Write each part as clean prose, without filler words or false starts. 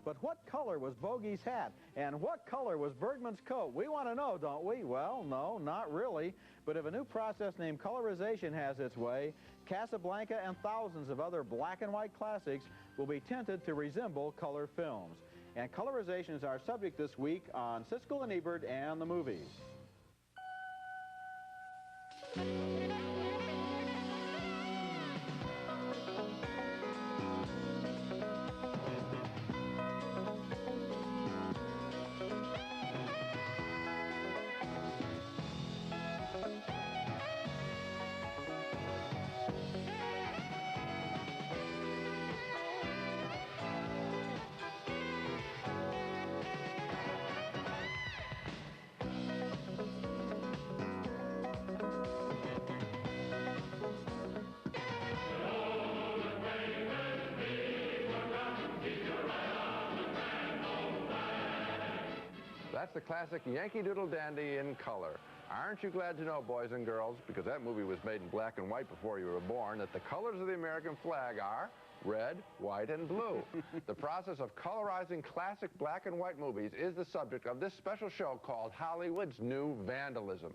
But what color was Bogey's hat? And what color was Bergman's coat? We want to know, don't we? Well, no, not really. But if a new process named colorization has its way, Casablanca and thousands of other black and white classics will be tinted to resemble color films. And colorization is our subject this week on Siskel and Ebert and the Movies. That's the classic Yankee Doodle Dandy in color. Aren't you glad to know, boys and girls, because that movie was made in black and white before you were born, that the colors of the American flag are red, white, and blue. The process of colorizing classic black and white movies is the subject of this special show called Hollywood's New Vandalism.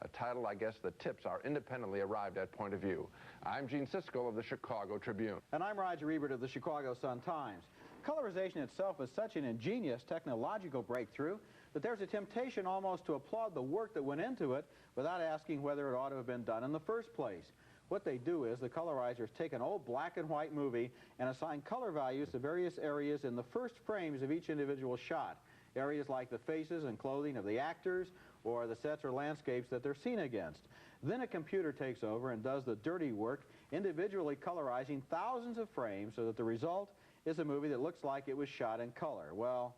A title I guess the tips are independently arrived at point of view. I'm Gene Siskel of the Chicago Tribune. And I'm Roger Ebert of the Chicago Sun-Times. Colorization itself is such an ingenious technological breakthrough that there's a temptation almost to applaud the work that went into it without asking whether it ought to have been done in the first place. What they do is the colorizers take an old black and white movie and assign color values to various areas in the first frames of each individual shot. Areas like the faces and clothing of the actors or the sets or landscapes that they're seen against. Then a computer takes over and does the dirty work, individually colorizing thousands of frames so that the result is a movie that looks like it was shot in color. Well,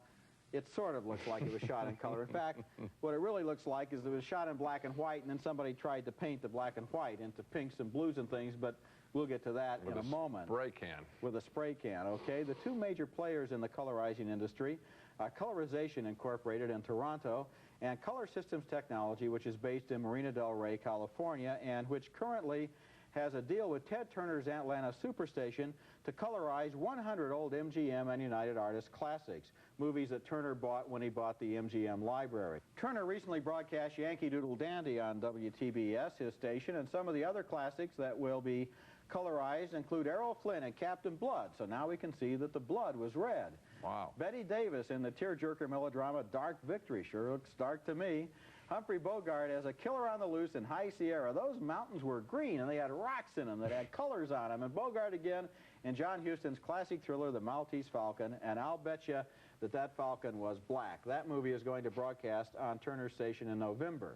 it sort of looks like it was shot in color. In fact, what it really looks like is it was shot in black and white, and then somebody tried to paint the black and white into pinks and blues and things, but we'll get to that in a moment. With a spray can. With a spray can, okay? The two major players in the colorizing industry are Colorization Incorporated in Toronto and Color Systems Technology, which is based in Marina del Rey, California, and which currently has a deal with Ted Turner's Atlanta Superstation to colorize 100 old MGM and United Artists classics, movies that Turner bought when he bought the MGM library. Turner recently broadcast Yankee Doodle Dandy on WTBS, his station, and some of the other classics that will be colorized include Errol Flynn and Captain Blood, so now we can see that the blood was red. Wow. Betty Davis in the tearjerker melodrama Dark Victory, sure looks dark to me. Humphrey Bogart as a killer on the loose in High Sierra. Those mountains were green and they had rocks in them that had colors on them. And Bogart again in John Huston's classic thriller The Maltese Falcon, and I'll bet you that that falcon was black. That movie is going to broadcast on Turner's station in November.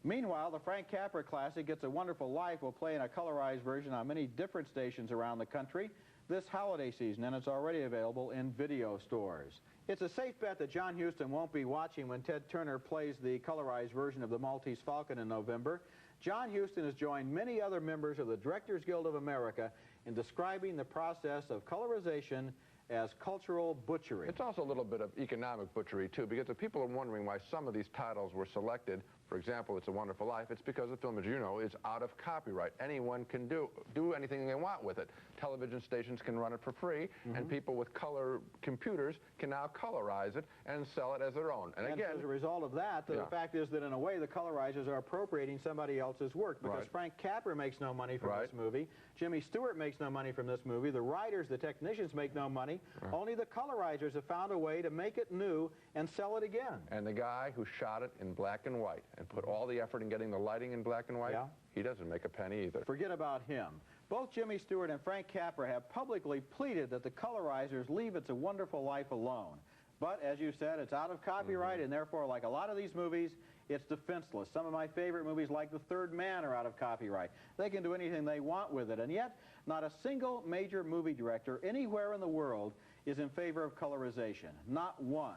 Meanwhile, the Frank Capra classic It's a Wonderful Life will play in a colorized version on many different stations around the country this holiday season, and it's already available in video stores. It's a safe bet that John Huston won't be watching when Ted Turner plays the colorized version of The Maltese Falcon in November. John Huston has joined many other members of the Directors Guild of America in describing the process of colorization as cultural butchery. It's also a little bit of economic butchery, too, because if people are wondering why some of these titles were selected, for example, It's a Wonderful Life, it's because the film, as you know, is out of copyright. Anyone can do anything they want with it. Television stations can run it for free, and people with color computers can now colorize it and sell it as their own. And again, as a result of that, the fact is that in a way the colorizers are appropriating somebody else's work, because Frank Capra makes no money from this movie, Jimmy Stewart makes no money from this movie, the writers, the technicians make no money, only the colorizers have found a way to make it new and sell it again. And the guy who shot it in black and white and put all the effort in getting the lighting in black and white, he doesn't make a penny either. Forget about him. Both Jimmy Stewart and Frank Capra have publicly pleaded that the colorizers leave It's a Wonderful Life alone. But, as you said, it's out of copyright, and therefore, like a lot of these movies, it's defenseless. Some of my favorite movies, like The Third Man, are out of copyright. They can do anything they want with it, and yet, not a single major movie director anywhere in the world is in favor of colorization. Not one.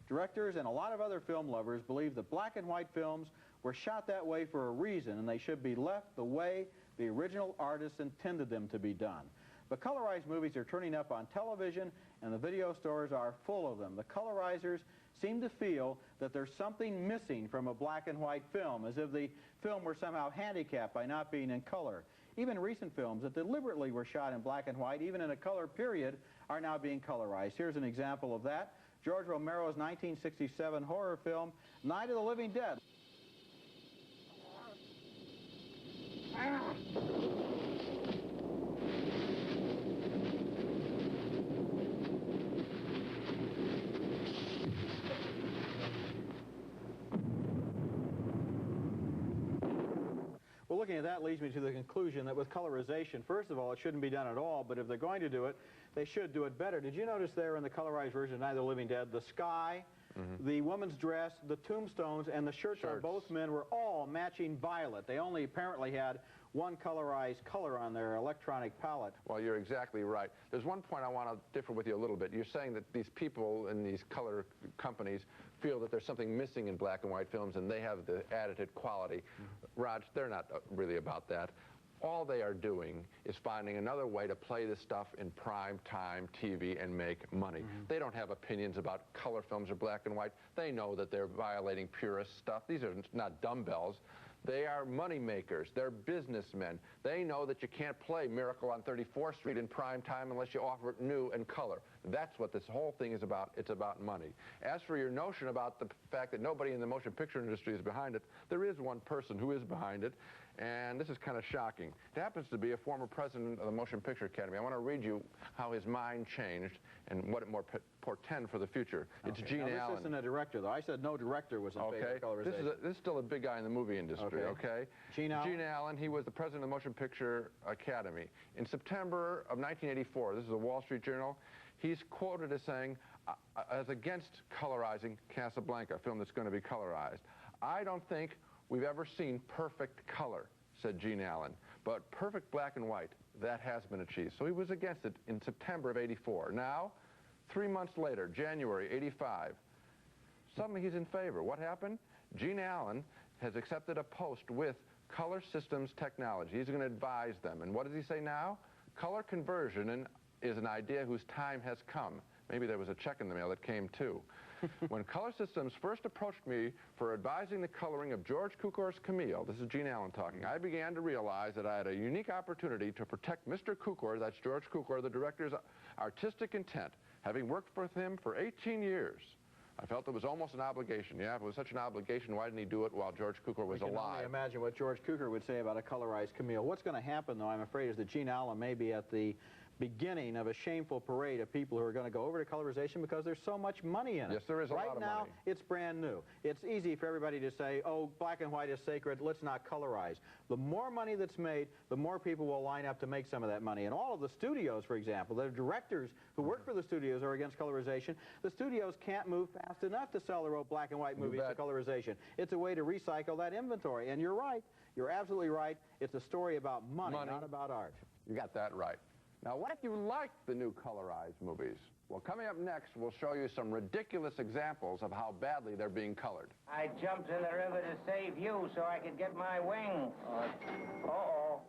Directors and a lot of other film lovers believe that black and white films were shot that way for a reason, and they should be left the way the original artists intended them to be done. But colorized movies are turning up on television, and the video stores are full of them. The colorizers seem to feel that there's something missing from a black and white film, as if the film were somehow handicapped by not being in color. Even recent films that deliberately were shot in black and white, even in a color period, are now being colorized. Here's an example of that. George Romero's 1967 horror film, Night of the Living Dead. Well, looking at that leads me to the conclusion that with colorization, first of all, it shouldn't be done at all, but if they're going to do it, they should do it better. Did you notice there in the colorized version of Night of the Living Dead, the sky, the woman's dress, the tombstones, and the shirts on both men were all matching violet. They only apparently had one colorized color on their electronic palette. Well, you're exactly right. There's one point I want to differ with you a little bit. You're saying that these people in these color companies feel that there's something missing in black and white films and they have the added quality. Raj, they're not really about that. All they are doing is finding another way to play this stuff in prime time TV and make money. They don't have opinions about color films or black and white. They know that they're violating purist stuff. These are not dumbbells. They are money makers. They're businessmen. They know that you can't play Miracle on 34th Street in prime time unless you offer it new and color. That's what this whole thing is about. It's about money. As for your notion about the fact that nobody in the motion picture industry is behind it, there is one person who is behind it, and this is kind of shocking. It happens to be a former president of the Motion Picture Academy. I want to read you how his mind changed and what it more portend for the future. It's Gene Allen. This isn't a director, though. I said no director was in favor of colorization. This is still a big guy in the movie industry, okay? Gene Allen? Gene Allen, he was the president of the Motion Picture Academy. In September of 1984, this is the Wall Street Journal, he's quoted as saying, as against colorizing Casablanca, a film that's going to be colorized, "I don't think we've ever seen perfect color," said Gene Allen, "but perfect black and white, that has been achieved." So he was against it in September of '84. Now, 3 months later, January '85, suddenly he's in favor. What happened? Gene Allen has accepted a post with Color Systems Technology. He's going to advise them. And what does he say now? Color conversion is an idea whose time has come. Maybe there was a check in the mail that came too. When Color Systems first approached me for advising the coloring of George Cukor's Camille, this is Gene Allen talking, I began to realize that I had a unique opportunity to protect Mr. Cukor, that's George Cukor, the director's artistic intent. Having worked with him for 18 years, I felt it was almost an obligation. Yeah, if it was such an obligation, why didn't he do it while George Cukor was alive? I can only imagine what George Cukor would say about a colorized Camille. What's going to happen, though, I'm afraid, is that Gene Allen may be at the beginning of a shameful parade of people who are going to go over to colorization because there's so much money in it. Yes, there is a lot of money. Right now, it's brand new. It's easy for everybody to say, oh, black and white is sacred, let's not colorize. The more money that's made, the more people will line up to make some of that money. And all of the studios, for example, the directors who work for the studios are against colorization. The studios can't move fast enough to sell their old black and white movies to colorization. It's a way to recycle that inventory. And you're right. You're absolutely right. It's a story about money, not about art. You got that right. Now, what if you like the new colorized movies? Well, coming up next, we'll show you some ridiculous examples of how badly they're being colored. I jumped in the river to save you so I could get my wing. Uh-oh.